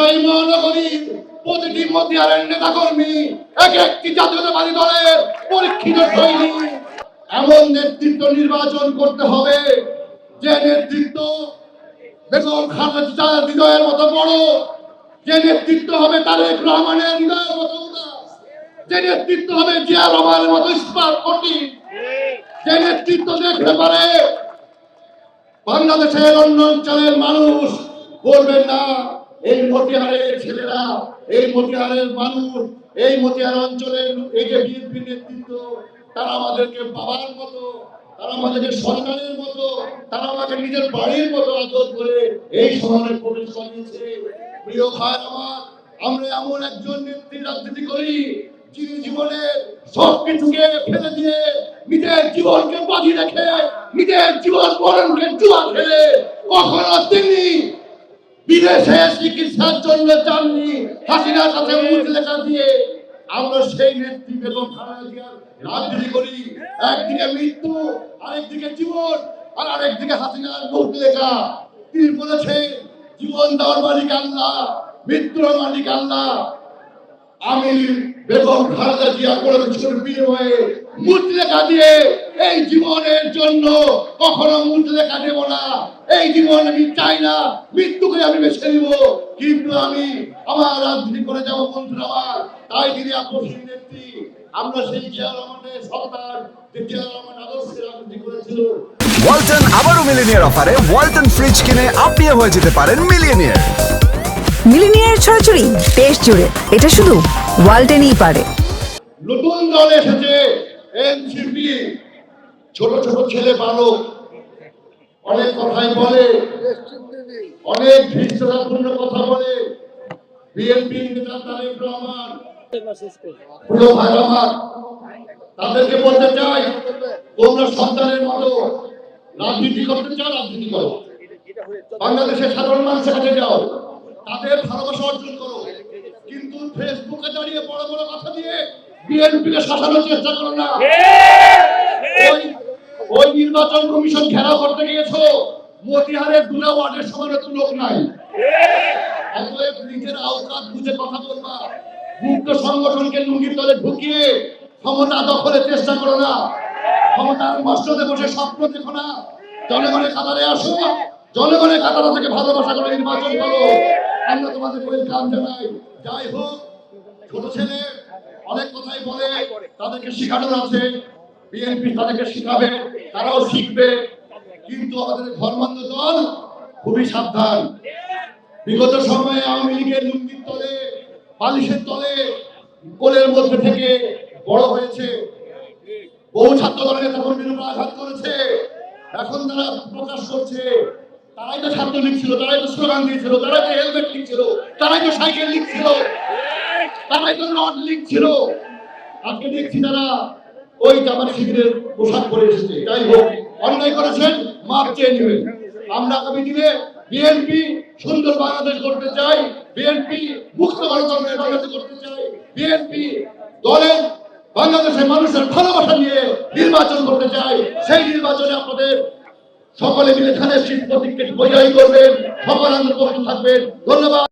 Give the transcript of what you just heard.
রাজশাহী মহানগরীর প্রতিটি মতিয়ারের নেতাকর্মী এক একটি জাতীয়তাবাদী দলের পরীক্ষিত সৈনিক। এমন নেতৃত্ব নির্বাচন করতে হবে যে নেতৃত্ব বেগম খালেদা জিয়ার হৃদয়ের মতো বড়, যে নেতৃত্ব হবে তারেক রহমানের হৃদয়ের মতো উদার, যে নেতৃত্ব হবে জিয়া রহমানের মতো ইস্পাত কঠিন, যে নেতৃত্ব দেখতে পারে বাংলাদেশের অন্য অঞ্চলের মানুষ বলবেন না এই মতিহারের ছেলেরা, এই মতিহারের মানুষ, এই মতিহার অঞ্চলের এই যে বিএনপি নেতৃত্ব, তারা আমাদেরকে বাবার মতো, তারা আমাদেরকে সরকারের মতো, তারা আমাকে নিজের বাড়ির মতো আদর করে এই শহরে প্রবেশ করিয়েছে। প্রিয় ভাই আমার, আমরা এমন একজন নেত্রী রাজনীতি করি যিনি জীবনের সবকিছুকে ফেলে দিয়ে নিজের জীবনকে বাজি রেখে নিজের জীবন মরণকে জুয়া খেলে কখনো তিনি বিদেশে চিকিৎসার জন্য যাননি। হাসিনার কাছে মুখ লেখা দিয়ে আমরা সেই নেত্রী বেগম খালেদা জিয়ার রাজনীতি করি। একদিকে মৃত্যু, আরেকদিকে জীবন, আর আরেকদিকে হাসিনার মুখ লেখা। তিনি বলেছেন জীবন দেওয়ার মালিক আল্লাহ, মৃত্যুর মালিক আল্লাহ। আমি বেগম খালেদা জিয়া কোনো কিছুর বিনিময়ে মুদ্রেখা দিয়ে এই জীবনের জন্য কখনো মুদ্রেখা দেব না। এই জীবন আমি চাই না, মৃত্যুকে আমি বেছে নিব, কিন্তু আমি আমার রাজনীতি করে যাবো বন্ধুরা আমার। তাই তিনি আকর্ষণীয় নেত্রী। আমরা সেই জিয়া রহমানের সন্তান, যে জিয়া রহমান আদর্শে রাজনীতি করেছিল। ওয়ালটন আবারও মিলিনিয়ার অফারে ওয়ালটন ফ্রিজ কিনে আপনিও হয়ে যেতে পারেন মিলিয়নিয়ার। মিলিনিয়ার ছড়াছড়ি দেশ জুড়ে, এটা শুধু ওয়ালটেনই পারে। নতুন দল এসেছে এনসিপি, ছোট ছোট ছেলে বালক, অনেক কথাই বলে, অনেক ধৃষ্টতাপূর্ণ কথা বলে। বিএনপি নেতা তারেক রহমান, প্রিয় ভাই আমার, তাদেরকে বলতে চাই তোমরা সন্তানের মতো রাজনীতি করতে চাও, রাজনীতি করো। বাংলাদেশের সাধারণ মানুষের কাছে যাও, তাদের ভালোবাসা অর্জন করো, কিন্তু ফেসবুকে দাঁড়িয়ে বড় বড় কথা দিয়ে বিএনপিকে শাসানোর চেষ্টা করো না। ওই নির্বাচন কমিশন ঘেরাও করতে গিয়েছো, মতিহারের দুটা ওয়ার্ডের সমান তো লোক নাই। অতএব নিজের আওকাত বুঝে কথা বলবা। মুক্ত সংগঠনকে লুঙ্গির তলে ঢুকিয়ে ক্ষমতা দখলের চেষ্টা করো না। ক্ষমতার মসনদে বসে স্বপ্ন দেখো না। জনগণের কাতারে আসো, জনগণের কাতারা থেকে ভালোবাসা করে নির্বাচন করো। আমরা তোমাদের ওয়েলকাম জানাই। যাই হোক, ছোট ছেলে অনেক কথাই বলে, তাদেরকে শেখানোর আছে, বিএনপি তাদেরকে শিখাবে, তারাও শিখবে, কিন্তু আমাদের ধর্মান্ধ দল খুবই সাবধান। বিগত সময়ে আওয়ামী লীগের লুঙ্গির তলে, বালিশের তলে, কোলের মধ্যে থেকে বড় হয়েছে। বহু ছাত্র দলের নেতা কর্মীর উপর আঘাত করেছে। এখন তারা প্রকাশ করছে তারাই তো ছাত্র লিখছিল, তারাই তো স্লোগান দিয়েছিল, তারাই তো হেলমেট লিখছিল, তারাই তো সাইকেল লিখছিল, তারাই তো রড লিখছিল। আজকে দেখছি তারা ওই জামাত শিবিরের পোশাক পরে এসেছে। যাই হোক, অন্যায় করেছেন, মাপ চেয়ে নেবেন। আমরা আগামী দিনে বিএনপি সুন্দর বাংলাদেশ করতে চাই, বিএনপি মুক্ত গণতন্ত্রের বাংলাদেশ করতে চাই, বিএনপি দলের বাংলাদেশের মানুষের ভালোবাসা নিয়ে নির্বাচন করতে চাই। সেই নির্বাচনে আপনাদের সকলে মিলে ধানের শীত প্রতীককে বজায় করবেন, সকল আন্দোলন থাকবেন। ধন্যবাদ।